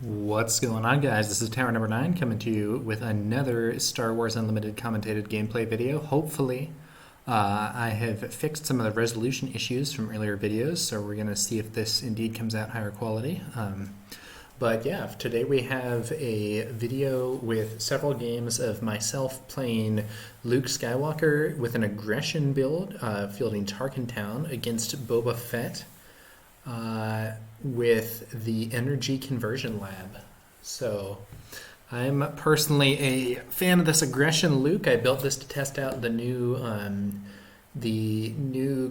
What's going on, guys? This is Tower number 9 coming to you with another Star Wars Unlimited commentated gameplay video. Hopefully, I have fixed some of the resolution issues from earlier videos, so we're going to see if this indeed comes out higher quality. But yeah, today we have a video with several games of myself playing Luke Skywalker with an aggression build, fielding Tarkin Town against Boba Fett. With the Energy Conversion Lab. So I'm personally a fan of this aggression Luke. I built this to test out the new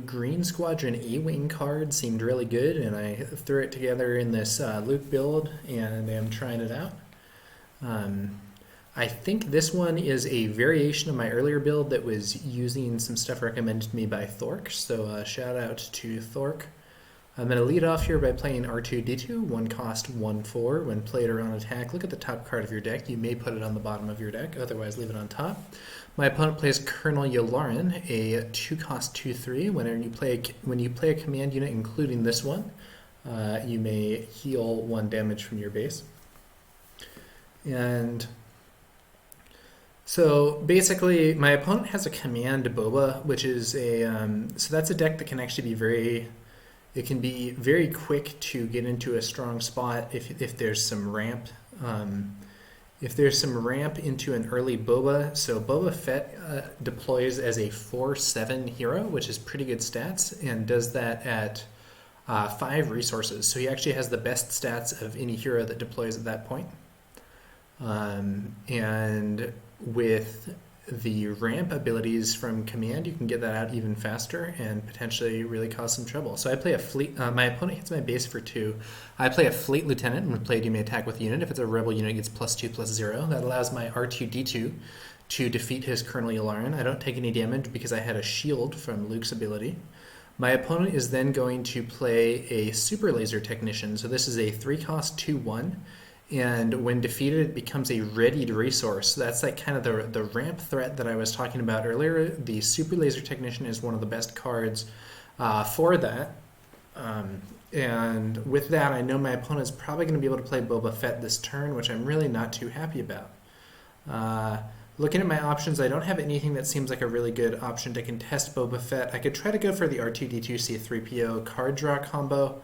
Green Squadron A-Wing card. Seemed really good, and I threw it together in this Luke build, and I'm trying it out. I think this one is a variation of my earlier build that was using some stuff recommended to me by Thork, so shout out to Thork. I'm going to lead off here by playing R2-D2, 1 cost, 1/4. When played or on attack, look at the top card of your deck. You may put it on the bottom of your deck, otherwise leave it on top. My opponent plays Colonel Yularen, a 2 cost, 2/3. When you play a command unit, including this one, you may heal 1 damage from your base. And so basically, my opponent has a Command Boba, which is a so that's a deck that can actually be It can be very quick to get into a strong spot if there's some ramp. If there's some ramp into an early Boba, so Boba Fett deploys as a 4/7 hero, which is pretty good stats, and does that at 5 resources. So he actually has the best stats of any hero that deploys at that point. And with the ramp abilities from command, you can get that out even faster and potentially really cause some trouble. So I play a fleet. My opponent hits my base for 2. I play a fleet lieutenant, and when played, you may attack with the unit. If it's a rebel unit, it gets +2/+0. That allows my R2-D2 to defeat his Colonel Yularen. I don't take any damage because I had a shield from Luke's ability. My opponent is then going to play a super laser technician. So this is a 3 cost, 2/1. And when defeated, it becomes a readied resource. So that's like kind of the ramp threat that I was talking about earlier. The Super Laser Technician is one of the best cards for that. And with that, I know my opponent's probably going to be able to play Boba Fett this turn, which I'm really not too happy about. Looking at my options, I don't have anything that seems like a really good option to contest Boba Fett. I could try to go for the R2-D2 C3PO card draw combo.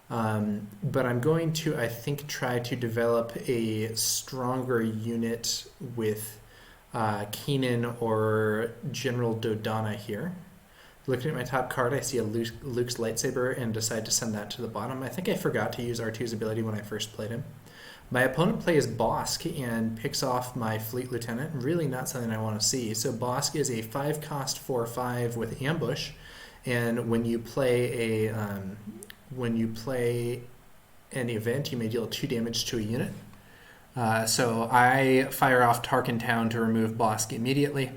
But I'm going to, I think, try to develop a stronger unit with Kanan or General Dodonna here. Looking at my top card, I see a Luke's lightsaber and decide to send that to the bottom. I think I forgot to use R2's ability when I first played him. My opponent plays Bosk and picks off my Fleet Lieutenant. Really not something I want to see. So Bosk is a 5 cost 4/5 with ambush, and when you play an event, you may deal 2 damage to a unit. So I fire off Tarkin Town to remove Bosk immediately.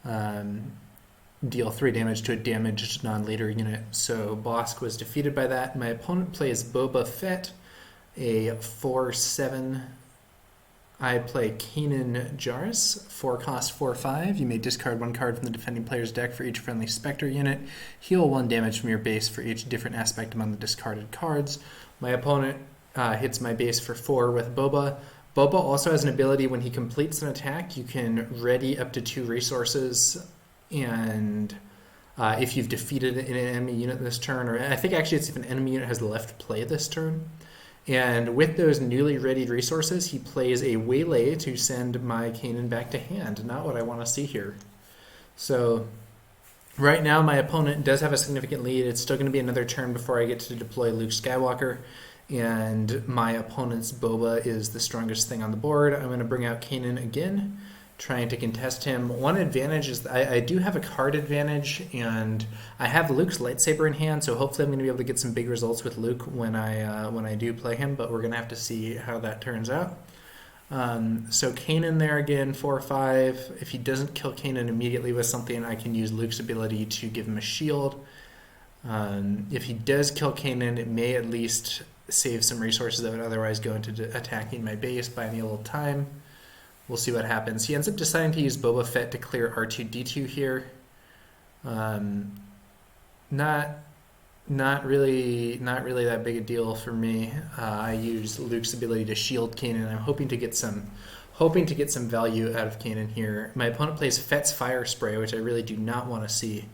Deal 3 damage to a damaged non-leader unit. So Bosk was defeated by that. My opponent plays Boba Fett, a 4/7. I play Kanan Jarrus, 4 cost 4/5. You may discard 1 card from the defending player's deck for each friendly Spectre unit. Heal 1 damage from your base for each different aspect among the discarded cards. My opponent hits my base for 4 with Boba. Boba also has an ability when he completes an attack, you can ready up to 2 resources, and if you've defeated an enemy unit this turn, or I think actually it's if an enemy unit has left play this turn. And with those newly readied resources, he plays a waylay to send my Kanan back to hand. Not what I want to see here. So right now my opponent does have a significant lead. It's still going to be another turn before I get to deploy Luke Skywalker. And my opponent's Boba is the strongest thing on the board. I'm going to bring out Kanan again, trying to contest him. One advantage is I do have a card advantage, and I have Luke's lightsaber in hand, so hopefully I'm going to be able to get some big results with Luke when I do play him, but we're going to have to see how that turns out. So Kanan there again, 4/5. If he doesn't kill Kanan immediately with something, I can use Luke's ability to give him a shield. If he does kill Kanan, it may at least save some resources that would otherwise go into attacking my base, buy me a little time. We'll see what happens. He ends up deciding to use Boba Fett to clear R2-D2 here. Not not really that big a deal for me. I use Luke's ability to shield Kanan. I'm hoping to get some value out of Kanan here. My opponent plays Fett's Fire Spray, which I really do not want to see.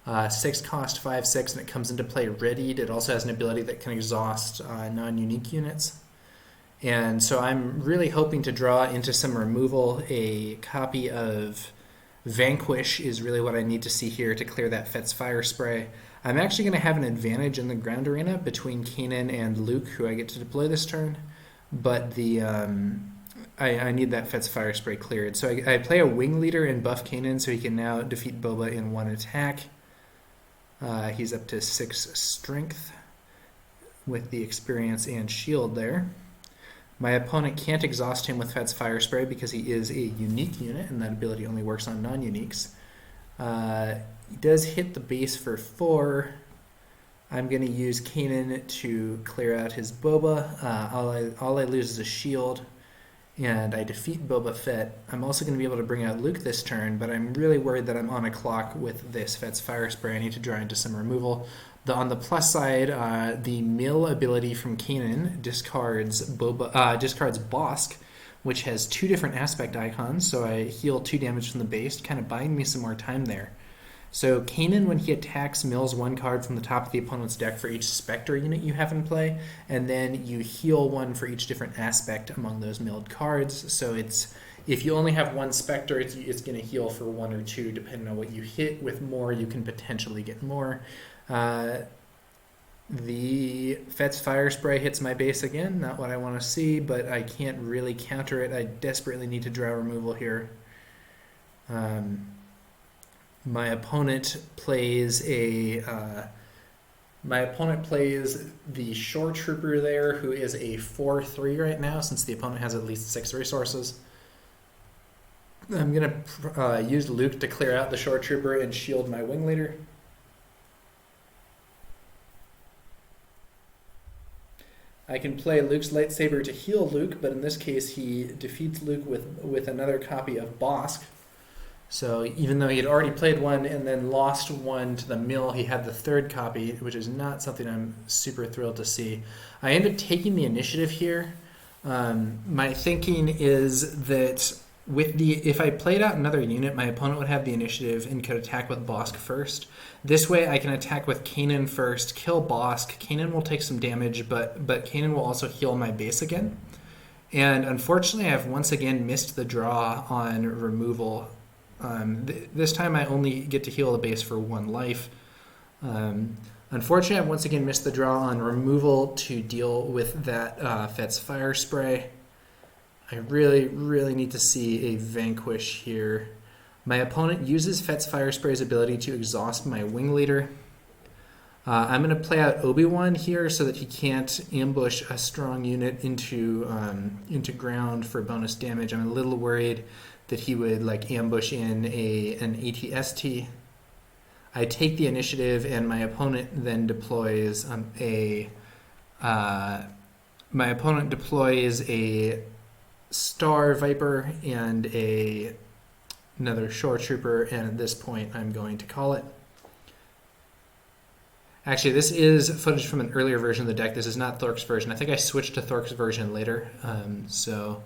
6 cost, 5/6, and it comes into play readied. It also has an ability that can exhaust non-unique units. And so I'm really hoping to draw into some removal. A copy of Vanquish is really what I need to see here to clear that Fett's Fire Spray. I'm actually going to have an advantage in the ground arena between Kanan and Luke, who I get to deploy this turn. But I need that Fett's Fire Spray cleared. So I play a Wing Leader and buff Kanan so he can now defeat Boba in 1 attack. He's up to 6 strength with the experience and shield there. My opponent can't exhaust him with Fett's Fire Spray because he is a unique unit, and that ability only works on non-uniques. He does hit the base for 4. I'm going to use Kanan to clear out his Boba. All I lose is a shield, and I defeat Boba Fett. I'm also going to be able to bring out Luke this turn, but I'm really worried that I'm on a clock with this Fett's Fire Spray. I need to draw into some removal. On the plus side, the mill ability from Kanan discards Bosk, which has 2 different aspect icons, so I heal 2 damage from the base, kind of buying me some more time there. So Kanan, when he attacks, mills 1 card from the top of the opponent's deck for each Spectre unit you have in play, and then you heal 1 for each different aspect among those milled cards. So if you only have 1 Spectre, it's going to heal for 1 or 2, depending on what you hit. With more, you can potentially get more. The Fett's Fire Spray hits my base again, not what I want to see, but I can't really counter it. I desperately need to draw removal here. My opponent plays the Shore Trooper there, who is a 4/3 right now, since the opponent has at least 6 resources. I'm going to use Luke to clear out the Shore Trooper and shield my Wing Leader. I can play Luke's Lightsaber to heal Luke, but in this case he defeats Luke with another copy of Bosk. So even though he had already played 1 and then lost 1 to the mill, he had the 3rd copy, which is not something I'm super thrilled to see. I end up taking the initiative here. My thinking is that if I played out another unit, my opponent would have the initiative and could attack with Bosk first. This way I can attack with Kanan first, kill Bosk. Kanan will take some damage, but Kanan will also heal my base again. And unfortunately, I've once again missed the draw on removal. This time I only get to heal the base for 1 life. Unfortunately, I've once again missed the draw on removal to deal with that Fett's Fire Spray. I really, really need to see a Vanquish here. My opponent uses Fett's Fire Spray's ability to exhaust my Wing Leader. I'm going to play out Obi-Wan here so that he can't ambush a strong unit into ground for bonus damage. I'm a little worried that he would ambush in an ATST. I take the initiative, and my opponent then deploys a Star Viper and another Shore Trooper, and at this point I'm going to call it. Actually, this is footage from an earlier version of the deck. This is not Thork's version. I think I switched to Thork's version later, so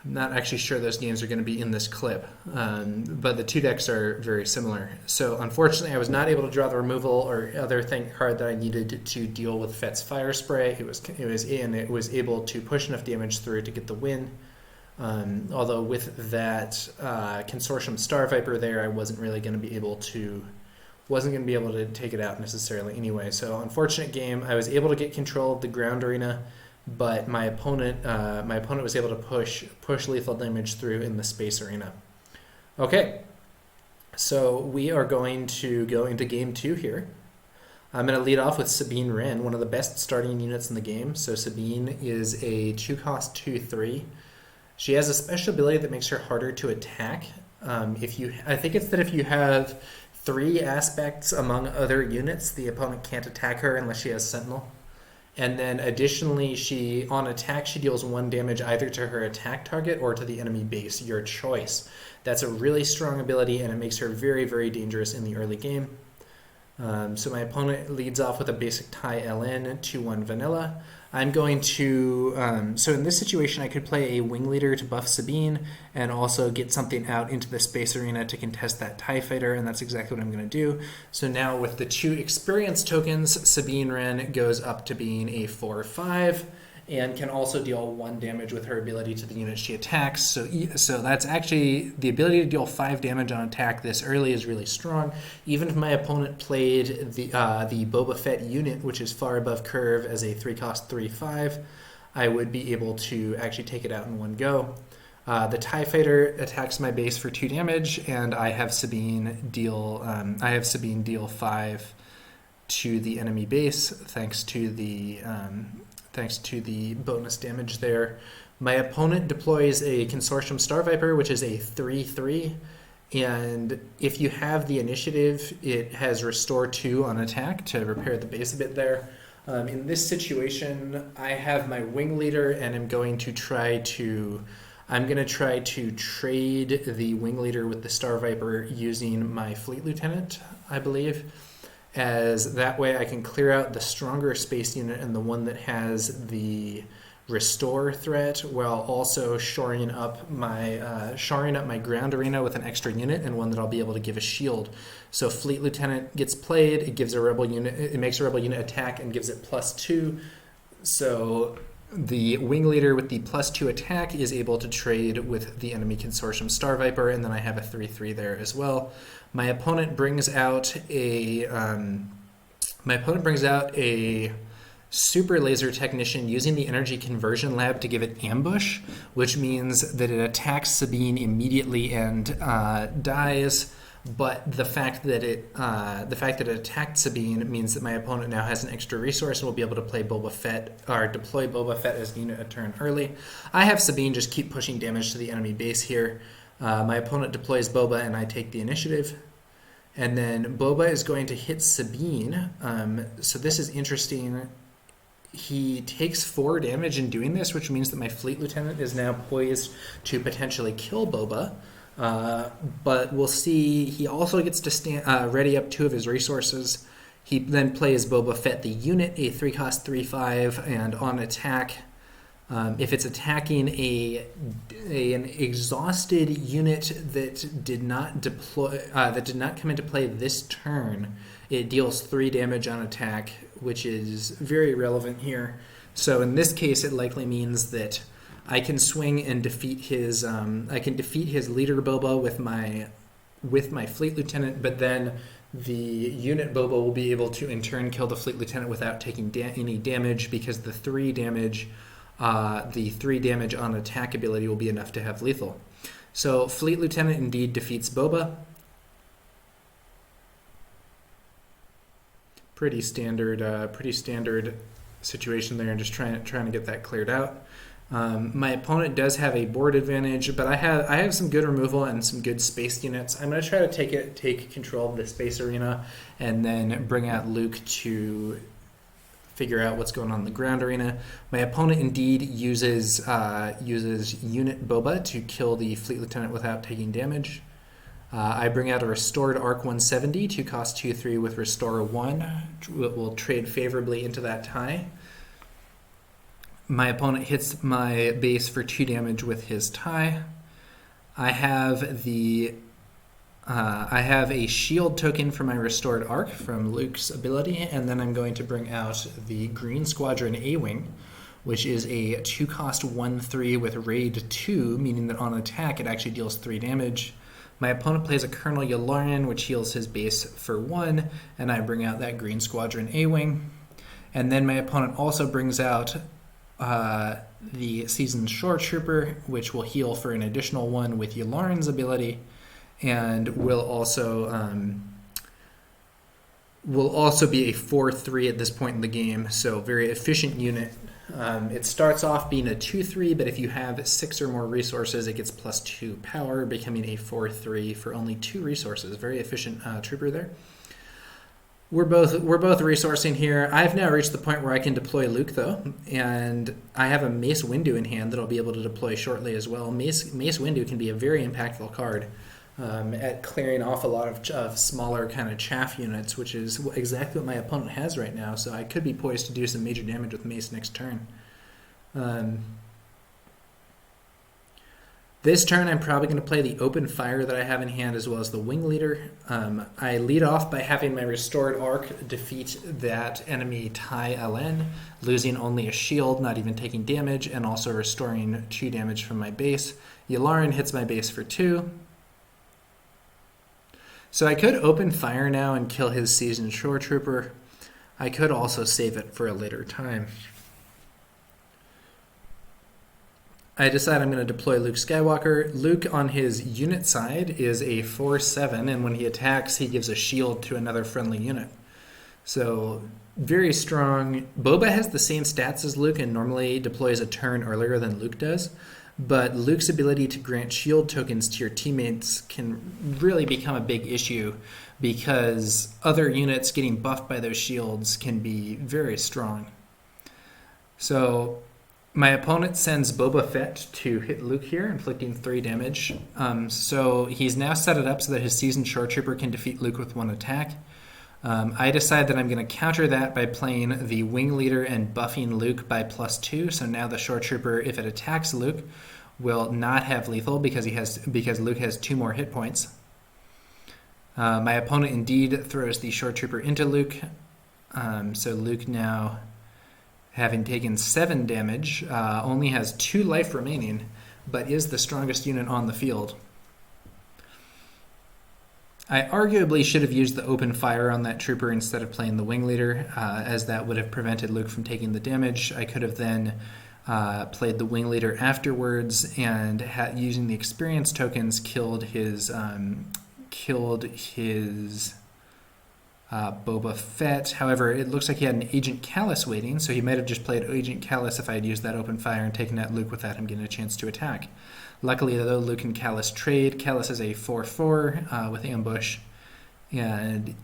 I'm not actually sure those games are going to be in this clip, but the 2 decks are very similar. So unfortunately, I was not able to draw the removal or other card that I needed to deal with Fett's Fire Spray. It was able to push enough damage through to get the win. Although with that Consortium Star Viper there, I wasn't going to be able to take it out necessarily anyway. So unfortunate game. I was able to get control of the ground arena, but my opponent was able to push lethal damage through in the space arena. Okay, so we are going to go into game 2 here. I'm going to lead off with Sabine Wren, one of the best starting units in the game. So Sabine is a 2-cost 2/3. She has a special ability that makes her harder to attack. I think it's that if you have 3 aspects among other units, the opponent can't attack her unless she has Sentinel. And then additionally, on attack, she deals 1 damage either to her attack target or to the enemy base, your choice. That's a really strong ability, and it makes her very, very dangerous in the early game. So my opponent leads off with a basic TIE LN, 2-1 vanilla. I'm going to, so in this situation I could play a wing leader to buff Sabine and also get something out into the space arena to contest that TIE fighter, and that's exactly what I'm going to do. So now with the 2 experience tokens, Sabine Wren goes up to being a 4/5 and can also deal 1 damage with her ability to the unit she attacks. So that's actually, the ability to deal 5 damage on attack this early is really strong. Even if my opponent played the Boba Fett unit, which is far above curve as a 3-cost 3/5, I would be able to actually take it out in one go. The TIE Fighter attacks my base for 2 damage, and I have Sabine deal 5 to the enemy base thanks to the bonus damage there. My opponent deploys a Consortium Star Viper, which is a 3/3, and if you have the initiative, it has Restore 2 on attack to repair the base a bit there. In this situation, I have my wing leader, and I'm going to try to trade the wing leader with the Star Viper using my Fleet Lieutenant, I believe, as that way I can clear out the stronger space unit and the one that has the restore threat, while also shoring up my ground arena with an extra unit and one that I'll be able to give a shield. So Fleet Lieutenant gets played, it makes a rebel unit attack and gives it +2. So the wing leader with the +2 attack is able to trade with the enemy Consortium Star Viper, and then I have a 3/3 there as well. My opponent brings out a Super Laser Technician using the Energy Conversion Lab to give it ambush, which means that it attacks Sabine immediately and dies. But the fact that it attacked Sabine means that my opponent now has an extra resource and will be able to play Boba Fett or deploy Boba Fett as a unit a turn early. I have Sabine just keep pushing damage to the enemy base here. My opponent deploys Boba and I take the initiative. And then Boba is going to hit Sabine. So this is interesting. He takes 4 damage in doing this, which means that my Fleet Lieutenant is now poised to potentially kill Boba. But we'll see. He also gets to ready up 2 of his resources. He then plays Boba Fett the unit, a 3-cost 3/5, and on attack, if it's attacking an exhausted unit that did not come into play this turn, it deals 3 damage on attack, which is very relevant here. So in this case, it likely means that I can swing and defeat his leader Boba with my Fleet Lieutenant, but then the unit Boba will be able to in turn kill the Fleet Lieutenant without taking any damage, because the 3 damage on attack ability will be enough to have lethal. So Fleet Lieutenant indeed defeats Boba. Pretty standard situation there, and just trying to get that cleared out. My opponent does have a board advantage, but I have some good removal and some good space units. I'm going to try to take control of the space arena and then bring out Luke to figure out what's going on in the ground arena. My opponent indeed uses unit Boba to kill the Fleet Lieutenant without taking damage. I bring out a restored Arc 170, 2-cost 2/3 with Restore 1. We'll trade favorably into that tie. My opponent hits my base for 2 damage with his tie. I have a shield token for my restored arc from Luke's ability, and then I'm going to bring out the Green Squadron A-Wing, which is a 2-cost 1/3 with raid 2, meaning that on attack it actually deals 3 damage. My opponent plays a Colonel Yularen, which heals his base for 1, and I bring out that Green Squadron A-Wing. And then my opponent also brings out the Seasoned Shore Trooper, which will heal for an additional 1 with Yularen's ability, and will also be a 4/3 at this point in the game, so very efficient unit. It starts off being a 2/3, but if you have 6 or more resources, it gets +2 power, becoming a 4/3 for only 2 resources. Very efficient trooper there. We're both resourcing here. I've now reached the point where I can deploy Luke, though, and I have a Mace Windu in hand that I'll be able to deploy shortly as well. Mace Windu can be a very impactful card. at clearing off a lot of smaller kind of chaff units, which is exactly what my opponent has right now. So I could be poised to do some major damage with Mace next turn. This turn, I'm probably going to play the open fire that I have in hand as well as the wing leader. I lead off by having my restored arc defeat that enemy Tai LN, losing only a shield, not even taking damage, and also restoring 2 damage from my base. Yularen hits my base for 2. So I could open fire now and kill his seasoned shore trooper. I could also save it for a later time. I decide I'm going to deploy Luke Skywalker. Luke on his unit side is a 4/7, and when he attacks, he gives a shield to another friendly unit. So very strong. Boba has the same stats as Luke and normally deploys a turn earlier than Luke does, but Luke's ability to grant shield tokens to your teammates can really become a big issue because other units getting buffed by those shields can be very strong. So my opponent sends Boba Fett to hit Luke here, inflicting 3 damage. So he's now set it up so that his seasoned shore trooper can defeat Luke with 1 attack. I decide that I'm going to counter that by playing the wing leader and buffing Luke by +2. So now the shore trooper, if it attacks Luke, will not have lethal because Luke has 2 more hit points. My opponent indeed throws the shore trooper into Luke. So Luke now, having taken 7 damage, only has 2 life remaining, but is the strongest unit on the field. I arguably should have used the open fire on that trooper instead of playing the wing leader, as that would have prevented Luke from taking the damage. I could have then played the wing leader afterwards and using the experience tokens killed his Boba Fett. However, it looks like he had an Agent Callus waiting, so he might have just played Agent Callus if I had used that open fire and taken out Luke without him getting a chance to attack. Luckily, though, Luke and Callus trade. Callus is a 4/4 with ambush, and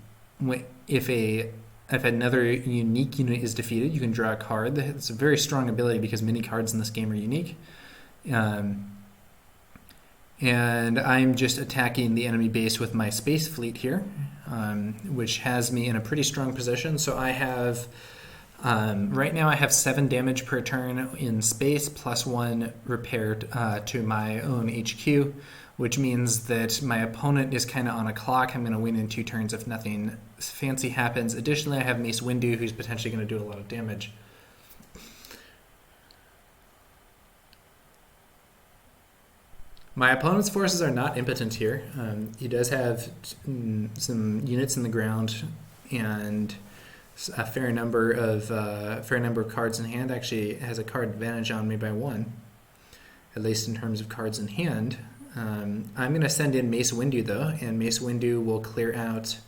if another unique unit is defeated, you can draw a card. It's a very strong ability because many cards in this game are unique. And I'm just attacking the enemy base with my space fleet here, which has me in a pretty strong position. So I have, right now I have 7 damage per turn in space, +1 repaired to my own HQ, which means that my opponent is kind of on a clock. I'm going to win in 2 turns if nothing fancy happens. Additionally, I have Mace Windu, who's potentially going to do a lot of damage. My opponent's forces are not impotent here. He does have some units in the ground and a fair number of cards in hand. Actually, has a card advantage on me by 1, at least in terms of cards in hand. I'm going to send in Mace Windu though, and Mace Windu will clear out.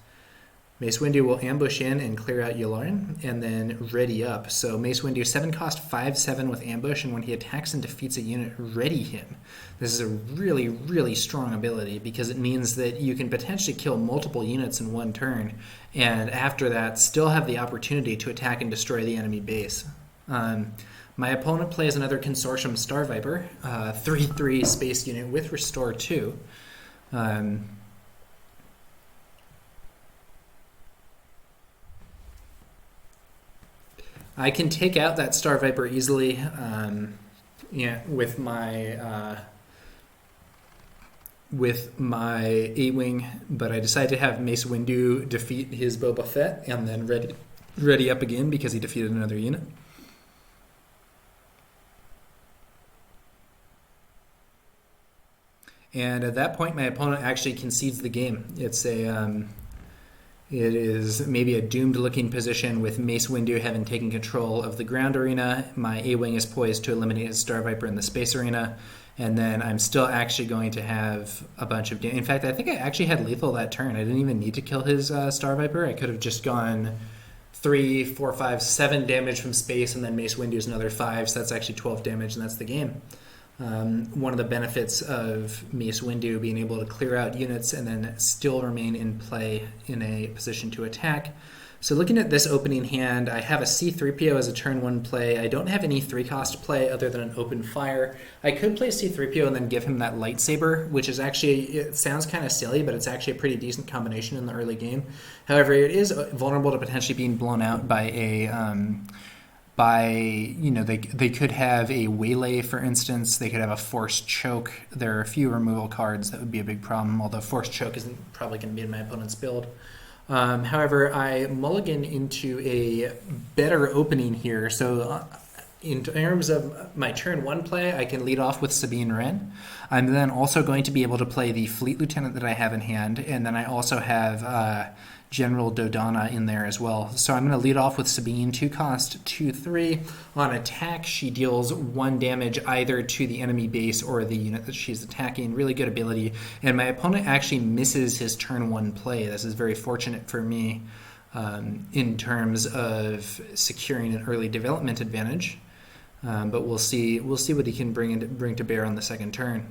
Mace Windu will ambush in and clear out Yularen, and then ready up. So Mace Windu 7 cost 5/7 with ambush, and when he attacks and defeats a unit, ready him. This is a really, really strong ability because it means that you can potentially kill multiple units in 1 turn, and after that still have the opportunity to attack and destroy the enemy base. My opponent plays another Consortium Star Viper, 3/3 space unit with Restore 2. I can take out that Star Viper easily with my A-Wing, but I decided to have Mace Windu defeat his Boba Fett and then ready up again because he defeated another unit. And at that point, my opponent actually concedes the game. It is maybe a doomed-looking position with Mace Windu having taken control of the ground arena. My A-Wing is poised to eliminate his Star Viper in the space arena, and then I'm still actually going to have a bunch of damage. In fact, I think I actually had lethal that turn. I didn't even need to kill his Star Viper. I could have just gone 3, 4, 5, 7 damage from space, and then Mace Windu is another 5, so that's actually 12 damage, and that's the game. One of the benefits of Mace Windu being able to clear out units and then still remain in play in a position to attack So looking at this opening hand, I have a C-3PO as a turn 1 play. I don't have any 3-cost play other than an open fire. I could play C-3PO and then give him that lightsaber, which is actually, it sounds kind of silly, but it's actually a pretty decent combination in the early game. However, it is vulnerable to potentially being blown out by they could have a waylay, for instance. They could have a forced choke. There are a few removal cards that would be a big problem, although forced choke isn't probably going to be in my opponent's build. However, I mulligan into a better opening here. So in terms of my turn 1 play, I can lead off with Sabine Wren. I'm then also going to be able to play the Fleet Lieutenant that I have in hand, and then I also have General Dodonna in there as well. So I'm going to lead off with Sabine, 2-cost, 2/3. On attack, she deals 1 damage either to the enemy base or the unit that she's attacking. Really good ability. And my opponent actually misses his turn 1 play. This is very fortunate for me in terms of securing an early development advantage. But we'll see what he can bring to bear on the second turn.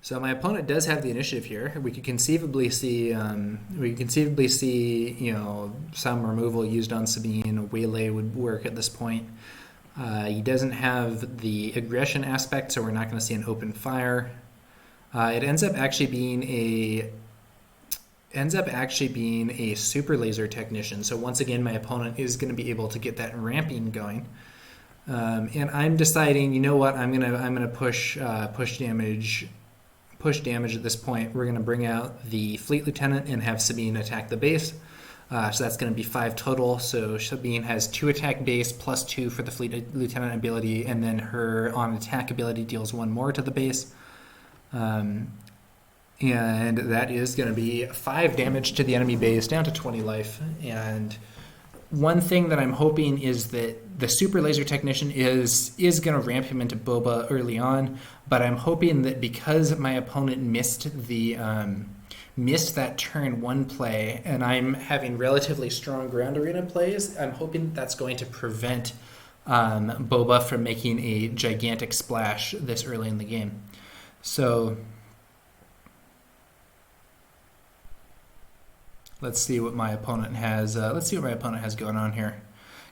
So my opponent does have the initiative here. We could conceivably see, some removal used on Sabine. A waylay would work at this point. He doesn't have the aggression aspect, so we're not going to see an open fire. It ends up actually being a super laser technician. So once again, my opponent is going to be able to get that ramping going. And I'm deciding, you know what? I'm gonna push damage at this point. We're going to bring out the Fleet Lieutenant and have Sabine attack the base. So that's going to be 5 total. So Sabine has 2 attack base plus 2 for the Fleet Lieutenant ability, and then her on attack ability deals 1 more to the base. And that is going to be 5 damage to the enemy base, down to 20 life. And one thing that I'm hoping is that the Super Laser Technician is going to ramp him into Boba early on, but I'm hoping that because my opponent missed that turn 1 play, and I'm having relatively strong ground arena plays, I'm hoping that's going to prevent Boba from making a gigantic splash this early in the game. So let's see what my opponent has. Going on here.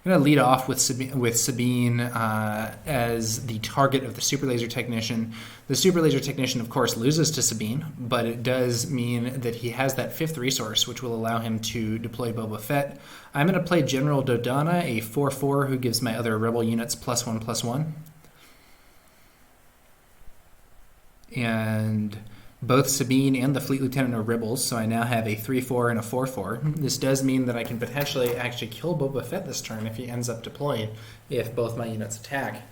I'm going to lead off with Sabine as the target of the Super Laser Technician. The Super Laser Technician, of course, loses to Sabine, but it does mean that he has that 5th resource, which will allow him to deploy Boba Fett. I'm going to play General Dodonna, a 4/4 who gives my other rebel units +1/+1. And both Sabine and the Fleet Lieutenant are rebels, so I now have a 3/4 and a 4/4. This does mean that I can potentially actually kill Boba Fett this turn if he ends up deployed, if both my units attack.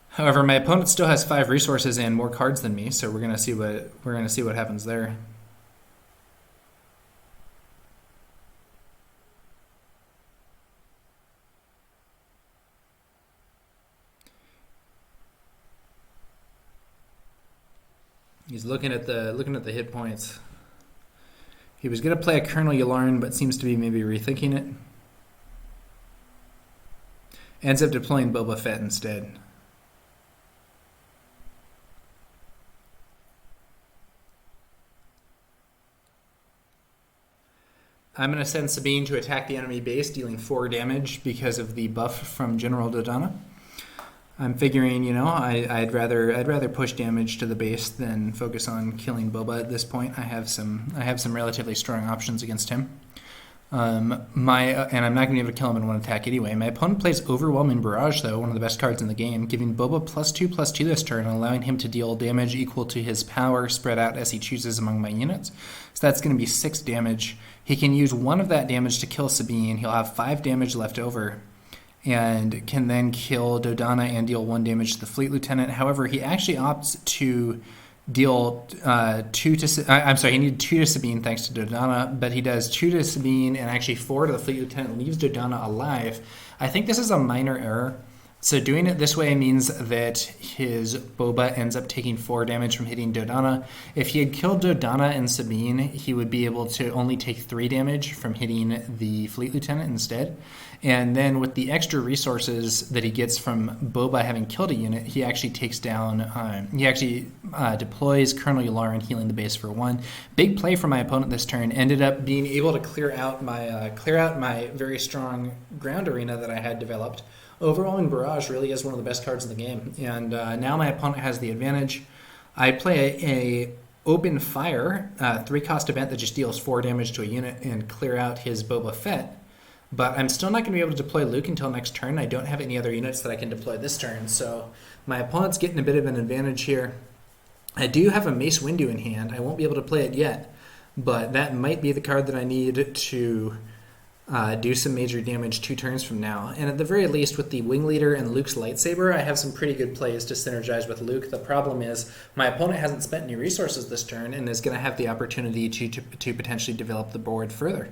However, my opponent still has 5 resources and more cards than me, so we're gonna see what happens there. He's looking at the hit points. He was going to play a Colonel Yularen, but seems to be maybe rethinking it. Ends up deploying Boba Fett instead. I'm going to send Sabine to attack the enemy base, dealing 4 damage because of the buff from General Dodonna. I'm figuring, I'd rather push damage to the base than focus on killing Boba at this point. I have some relatively strong options against him. And I'm not going to be able to kill him in 1 attack anyway. My opponent plays Overwhelming Barrage, though, one of the best cards in the game, giving Boba +2/+2 this turn, and allowing him to deal damage equal to his power spread out as he chooses among my units. So that's going to be 6 damage. He can use 1 of that damage to kill Sabine. He'll have 5 damage left over, and can then kill Dodonna and deal 1 damage to the Fleet Lieutenant. However, he actually opts to deal 2 to... I'm sorry, he needed 2 to Sabine thanks to Dodonna, but he does 2 to Sabine and actually 4 to the Fleet Lieutenant, leaves Dodonna alive. I think this is a minor error. So doing it this way means that his Boba ends up taking 4 damage from hitting Dodonna. If he had killed Dodonna and Sabine, he would be able to only take 3 damage from hitting the Fleet Lieutenant instead. And then with the extra resources that he gets from Boba having killed a unit, he actually takes down, deploys Colonel Yularen, healing the base for 1. Big play for my opponent this turn. Ended up being able to clear out my very strong ground arena that I had developed. Overwhelming Barrage really is one of the best cards in the game, and now my opponent has the advantage. I play a Open Fire, 3-cost event that just deals 4 damage to a unit and clear out his Boba Fett, but I'm still not going to be able to deploy Luke until next turn. I don't have any other units that I can deploy this turn, so my opponent's getting a bit of an advantage here. I do have a Mace Windu in hand. I won't be able to play it yet, but that might be the card that I need to do some major damage 2 turns from now. And at the very least, with the Wing Leader and Luke's lightsaber, I have some pretty good plays to synergize with Luke. The problem is my opponent hasn't spent any resources this turn and is going to have the opportunity to potentially develop the board further.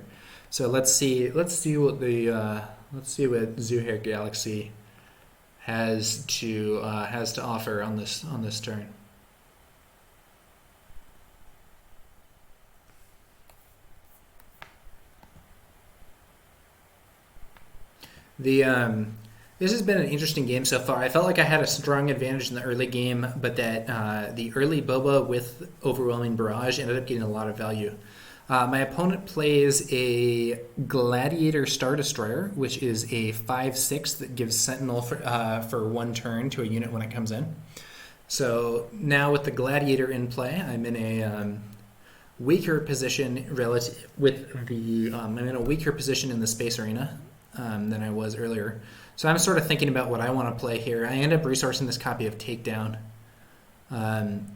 So let's see what ZuhairGalaxy has to offer on this turn. This has been an interesting game so far. I felt like I had a strong advantage in the early game, but that the early Boba with Overwhelming Barrage ended up getting a lot of value. My opponent plays a Gladiator Star Destroyer, which is a 5/6 that gives Sentinel for 1 turn to a unit when it comes in. So now with the Gladiator in play, I'm in a weaker position I'm in a weaker position in the space arena than I was earlier. So I'm sort of thinking about what I want to play here. I end up resourcing this copy of Takedown. I'm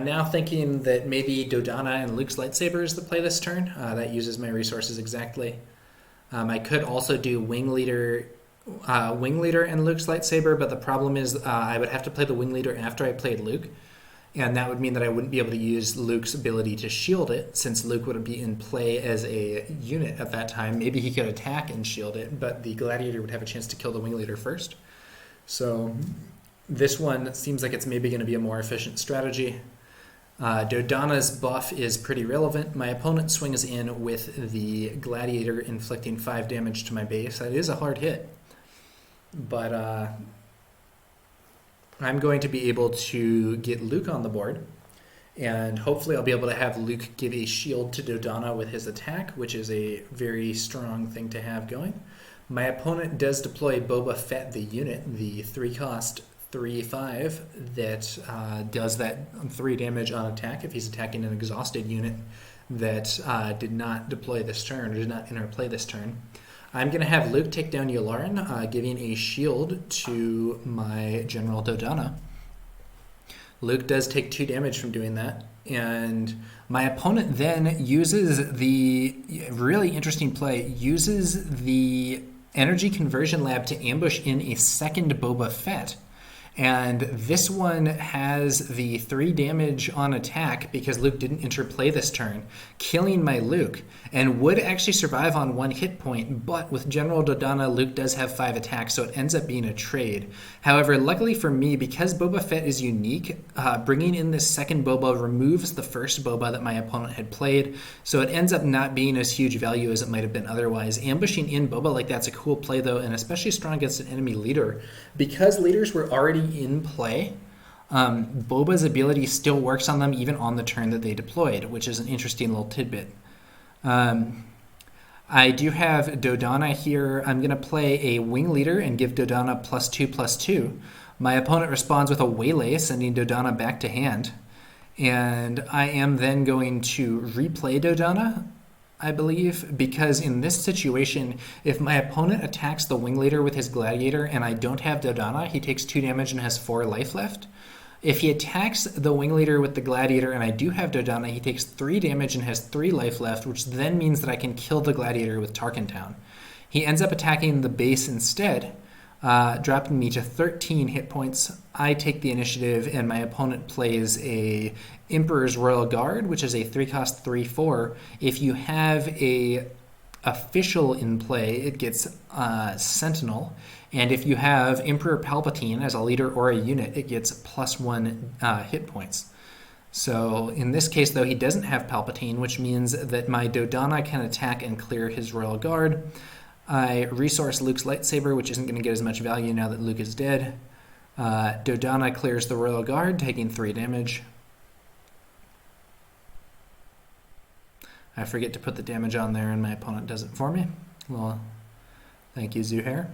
now thinking that maybe Dodonna and Luke's lightsaber is the play this turn. That uses my resources exactly. I could also do Wing Leader and Luke's lightsaber, but the problem is I would have to play the Wing Leader after I played Luke. And that would mean that I wouldn't be able to use Luke's ability to shield it, since Luke would be in play as a unit at that time. Maybe he could attack and shield it, but the Gladiator would have a chance to kill the Wing Leader first. So this one seems like it's maybe going to be a more efficient strategy. Dodonna's buff is pretty relevant. My opponent swings in with the Gladiator inflicting 5 damage to my base. That is a hard hit, but I'm going to be able to get Luke on the board, and hopefully I'll be able to have Luke give a shield to Dodonna with his attack, which is a very strong thing to have going. My opponent does deploy Boba Fett, the unit, the 3-cost 3/5 that does that 3 damage on attack if he's attacking an exhausted unit that did not deploy this turn, or did not enter play this turn. I'm going to have Luke take down Yularen, giving a shield to my General Dodonna. Luke does take 2 damage from doing that, and my opponent then uses the really interesting play, uses the Energy Conversion Lab to ambush in a second Boba Fett. And this one has the 3 damage on attack because Luke didn't interplay this turn, killing my Luke, and would actually survive on 1 hit point, but with General Dodonna, Luke does have 5 attacks, so it ends up being a trade. However, luckily for me, because Boba Fett is unique, bringing in this second Boba removes the first Boba that my opponent had played, so it ends up not being as huge value as it might have been otherwise. Ambushing in Boba like that's a cool play, though, and especially strong against an enemy leader. Because leaders were already in play, Boba's ability still works on them even on the turn that they deployed, which is an interesting little tidbit. I do have Dodonna here. I'm going to play a Wing Leader and give Dodonna +2/+2. My opponent responds with a Waylay, sending Dodonna back to hand. And I am then going to replay Dodonna, I believe, because in this situation, if my opponent attacks the Wing Leader with his Gladiator and I don't have Dodonna, he takes 2 damage and has 4 life left. If he attacks the Wing Leader with the Gladiator and I do have Dodonna, he takes 3 damage and has 3 life left, which then means that I can kill the Gladiator with Tarkintown. He ends up attacking the base instead, dropping me to 13 hit points. I take the initiative, and my opponent plays a Emperor's Royal Guard, which is a 3-cost 3/4. If you have a official in play, it gets Sentinel. And if you have Emperor Palpatine as a leader or a unit, it gets +1 hit points. So in this case, though, he doesn't have Palpatine, which means that my Dodonna can attack and clear his Royal Guard. I resource Luke's lightsaber, which isn't going to get as much value now that Luke is dead. Dodonna clears the Royal Guard, taking 3 damage. I forget to put the damage on there, and my opponent does it for me. Well, thank you, Zuhair.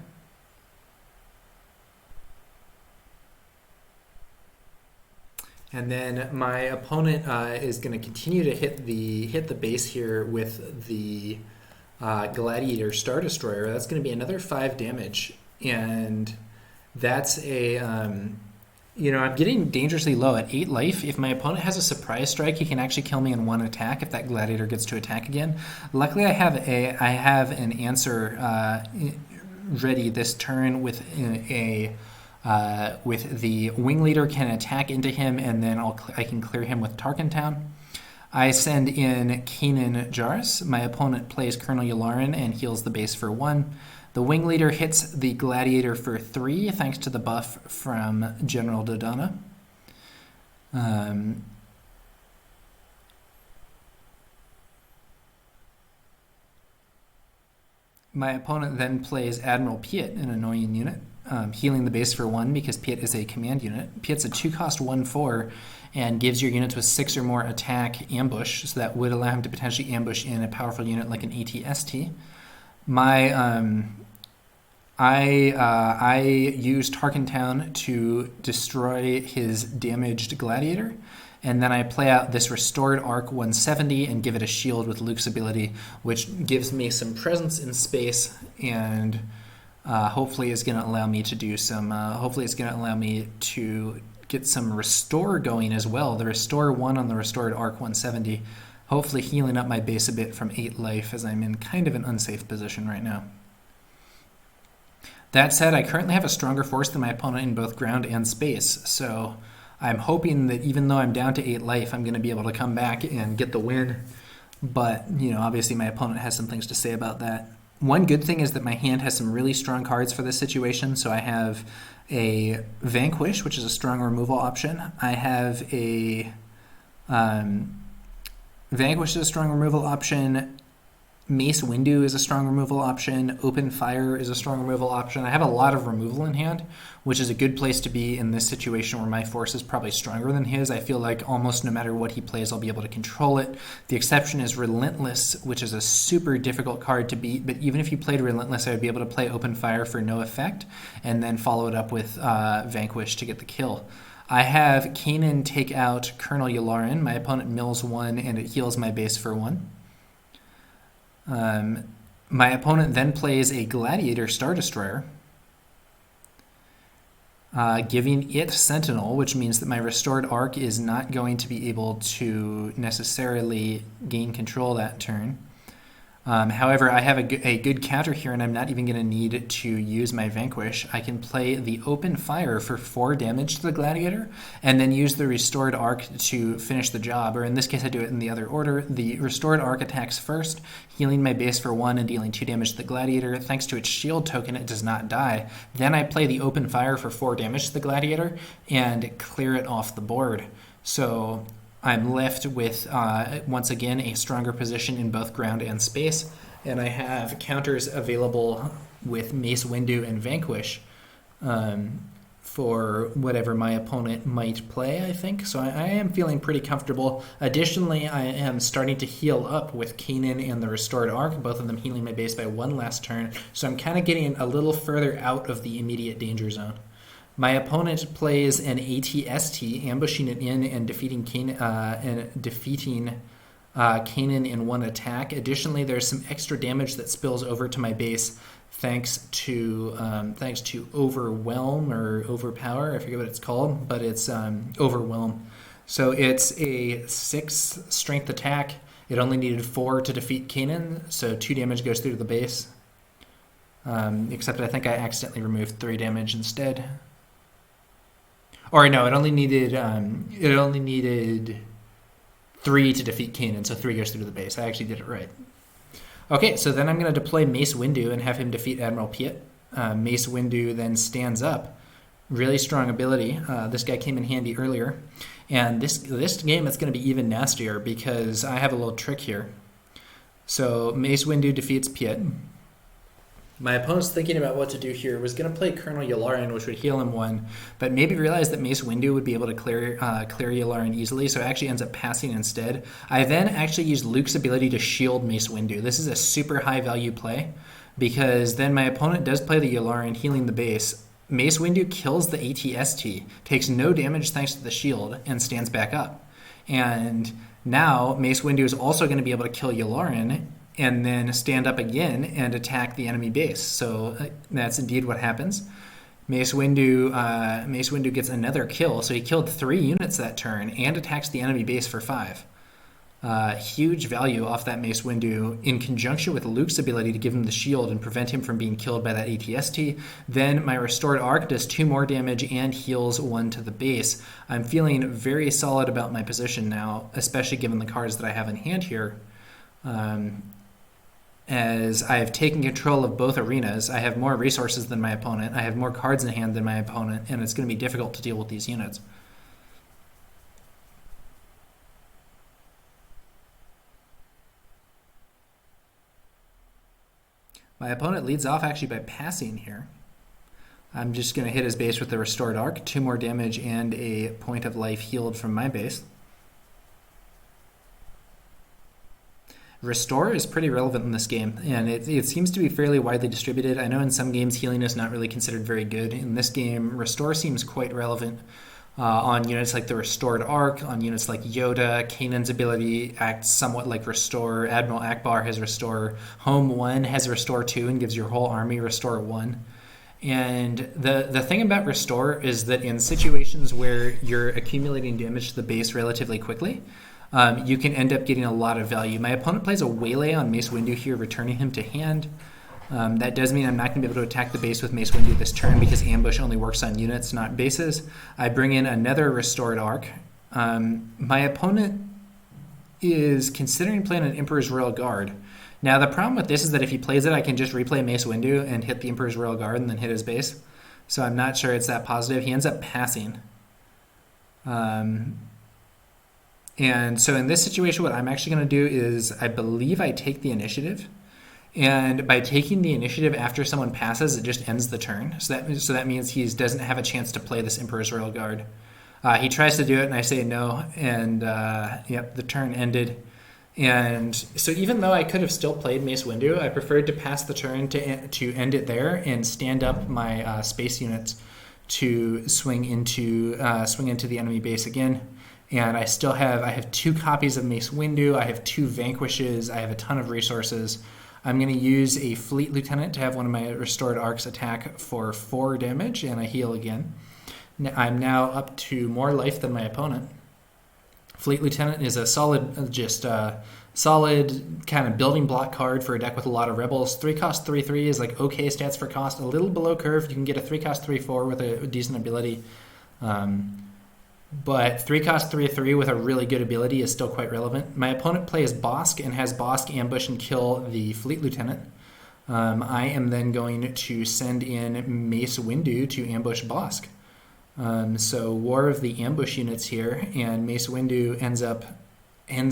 And then my opponent is going to continue to hit the base here with the Gladiator Star Destroyer. That's going to be another 5 damage, and that's a I'm getting dangerously low at 8 life. If my opponent has a surprise strike, he can actually kill me in 1 attack if that Gladiator gets to attack again. Luckily, I have an answer ready this turn with the Wing Leader can attack into him, and then I can clear him with Tarkin Town. I send in Kanan Jarrus. My opponent plays Colonel Yularen and heals the base for 1. The Wing Leader hits the Gladiator for 3, thanks to the buff from General Dodonna. My opponent then plays Admiral Piet, an annoying unit, healing the base for 1 because Piet is a command unit. Piet's a 2-cost 1/4 and gives your units with 6 or more attack ambush, so that would allow him to potentially ambush in a powerful unit like an AT-ST. I use Tarkin Town to destroy his damaged Gladiator, and then I play out this Restored Arc 170 and give it a shield with Luke's ability, which gives me some presence in space, and hopefully is going to allow me to do some. Hopefully, it's going to allow me to get some restore going as well. The Restore 1 on the Restored Arc 170, hopefully healing up my base a bit from 8 life, as I'm in kind of an unsafe position right now. That said, I currently have a stronger force than my opponent in both ground and space, so I'm hoping that even though I'm down to 8 life, I'm going to be able to come back and get the win. But, obviously my opponent has some things to say about that. One good thing is that my hand has some really strong cards for this situation. So I have a Vanquish, which is a strong removal option. I have a Vanquish is a strong removal option. Mace Windu is a strong removal option. Open Fire is a strong removal option. I have a lot of removal in hand, which is a good place to be in this situation where my force is probably stronger than his. I feel like almost no matter what he plays, I'll be able to control it. The exception is Relentless, which is a super difficult card to beat, but even if you played Relentless, I would be able to play Open Fire for no effect, and then follow it up with Vanquish to get the kill. I have Kanan take out Colonel Yularen. My opponent mills 1, and it heals my base for 1. My opponent then plays a Gladiator Star Destroyer, giving it Sentinel, which means that my Restored Arc is not going to be able to necessarily gain control that turn. However, I have a good counter here, and I'm not even going to need to use my Vanquish. I can play the Open Fire for 4 damage to the Gladiator, and then use the Restored Arc to finish the job, or in this case I do it in the other order. The Restored Arc attacks first, healing my base for 1 and dealing 2 damage to the Gladiator. Thanks to its shield token, it does not die. Then I play the Open Fire for 4 damage to the Gladiator, and clear it off the board. So I'm left with, once again, a stronger position in both ground and space, and I have counters available with Mace Windu and Vanquish for whatever my opponent might play, I think. So I am feeling pretty comfortable. Additionally, I am starting to heal up with Kanan and the Restored Arc, both of them healing my base by 1 last turn, so I'm kind of getting a little further out of the immediate danger zone. My opponent plays an AT-ST, ambushing it in and defeating Kanan in 1 attack. Additionally, there's some extra damage that spills over to my base thanks to Overwhelm or Overpower. I forget what it's called, but it's Overwhelm. So it's a 6 strength attack. It only needed 4 to defeat Kanan, so 2 damage goes through to the base. Except I think I accidentally removed 3 damage instead. Or no, it only needed 3 to defeat Kanan, so 3 goes through the base. I actually did it right. Okay, so then I'm going to deploy Mace Windu and have him defeat Admiral Piet. Mace Windu then stands up. Really strong ability. This guy came in handy earlier. And this game it's going to be even nastier because I have a little trick here. So Mace Windu defeats Piet. My opponent's thinking about what to do here. Was going to play Colonel Yularen, which would heal him 1, but maybe realized that Mace Windu would be able to clear Yularen easily, so it actually ends up passing instead. I then actually used Luke's ability to shield Mace Windu. This is a super high value play because then my opponent does play the Yularen, healing the base. Mace Windu kills the ATST, takes no damage thanks to the shield, and stands back up. And now Mace Windu is also going to be able to kill Yularen and then stand up again and attack the enemy base. So that's indeed what happens. Mace Windu gets another kill, so he killed 3 units that turn and attacks the enemy base for 5. Huge value off that Mace Windu in conjunction with Luke's ability to give him the shield and prevent him from being killed by that ATST. Then my Restored Arc does 2 more damage and heals 1 to the base. I'm feeling very solid about my position now, especially given the cards that I have in hand here. As I have taken control of both arenas, I have more resources than my opponent, I have more cards in hand than my opponent, and it's going to be difficult to deal with these units. My opponent leads off actually by passing here. I'm just going to hit his base with the Restored Arc, 2 more damage and a point of life healed from my base. Restore is pretty relevant in this game, and it seems to be fairly widely distributed. I know in some games healing is not really considered very good. In this game, Restore seems quite relevant on units like the Restored Arc, on units like Yoda. Kanan's ability acts somewhat like Restore. Admiral Akbar has Restore. Home 1 has Restore 2 and gives your whole army Restore 1. And the thing about Restore is that in situations where you're accumulating damage to the base relatively quickly, you can end up getting a lot of value. My opponent plays a Waylay on Mace Windu here, returning him to hand. That does mean I'm not going to be able to attack the base with Mace Windu this turn because Ambush only works on units, not bases. I bring in another Restored Arc. My opponent is considering playing an Emperor's Royal Guard. Now, the problem with this is that if he plays it, I can just replay Mace Windu and hit the Emperor's Royal Guard and then hit his base. So I'm not sure it's that positive. He ends up passing. And so in this situation, what I'm actually going to do is I believe I take the initiative. And by taking the initiative after someone passes, it just ends the turn. So that means he doesn't have a chance to play this Emperor's Royal Guard. He tries to do it, and I say no. And yep, the turn ended. And so even though I could have still played Mace Windu, I preferred to pass the turn to end it there and stand up my space units to swing into the enemy base again. And I have 2 copies of Mace Windu, I have 2 Vanquishes, I have a ton of resources. I'm going to use a Fleet Lieutenant to have one of my Restored Arcs attack for 4 damage, and I heal again. I'm now up to more life than my opponent. Fleet Lieutenant is a solid kind of building block card for a deck with a lot of rebels. 3 cost 3/3 is like okay stats for cost, a little below curve. You can get a 3 cost 3/4 with a decent ability. But 3 cost 3/3 with a really good ability is still quite relevant. My opponent plays Bosk and has Bosk ambush and kill the Fleet Lieutenant. I am then going to send in Mace Windu to ambush Bosk. So War of the Ambush units here, and Mace Windu ends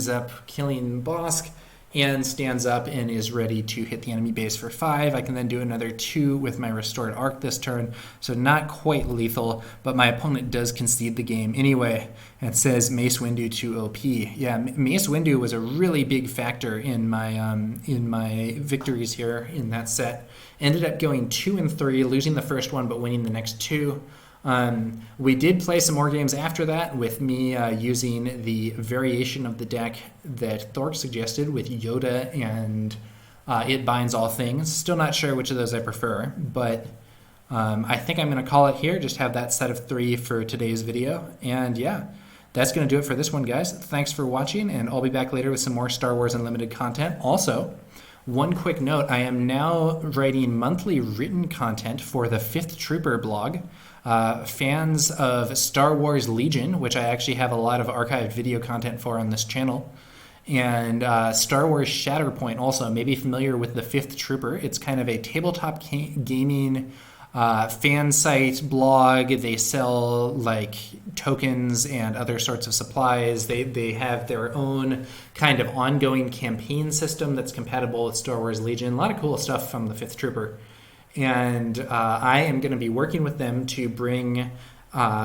up killing Bosk and stands up and is ready to hit the enemy base for 5. I can then do another 2 with my Restored Arc this turn, so not quite lethal, but my opponent does concede the game anyway. And it says Mace Windu to OP. Yeah, Mace Windu was a really big factor in my victories here in that set. Ended up going 2 and 3, losing the first one but winning the next 2. We did play some more games after that with me using the variation of the deck that Thork suggested with Yoda and It Binds All Things. Still not sure which of those I prefer, but I think I'm going to call it here. Just have that set of 3 for today's video. And yeah, that's going to do it for this one, guys. Thanks for watching, and I'll be back later with some more Star Wars Unlimited content. Also, one quick note, I am now writing monthly written content for the 5th Trooper blog. Fans of Star Wars Legion, which I actually have a lot of archived video content for on this channel, And Star Wars Shatterpoint also may be familiar with the Fifth Trooper. It's kind of a tabletop gaming fan site blog. They sell like tokens and other sorts of supplies. They have their own kind of ongoing campaign system that's compatible with Star Wars Legion. A lot of cool stuff from the Fifth Trooper. And I am going to be working with them to bring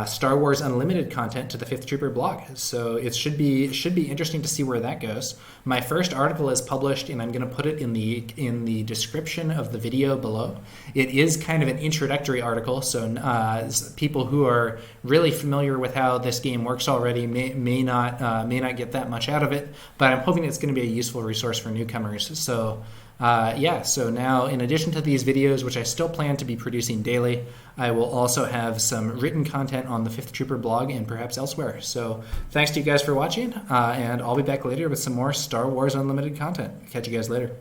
Star Wars Unlimited content to the Fifth Trooper blog. So it should be interesting to see where that goes. My first article is published, and I'm going to put it in the description of the video below. It is kind of an introductory article, so people who are really familiar with how this game works already may not get that much out of it. But I'm hoping it's going to be a useful resource for newcomers. So. So now in addition to these videos, which I still plan to be producing daily, I will also have some written content on the Fifth Trooper blog and perhaps elsewhere. So thanks to you guys for watching, and I'll be back later with some more Star Wars Unlimited content. Catch you guys later.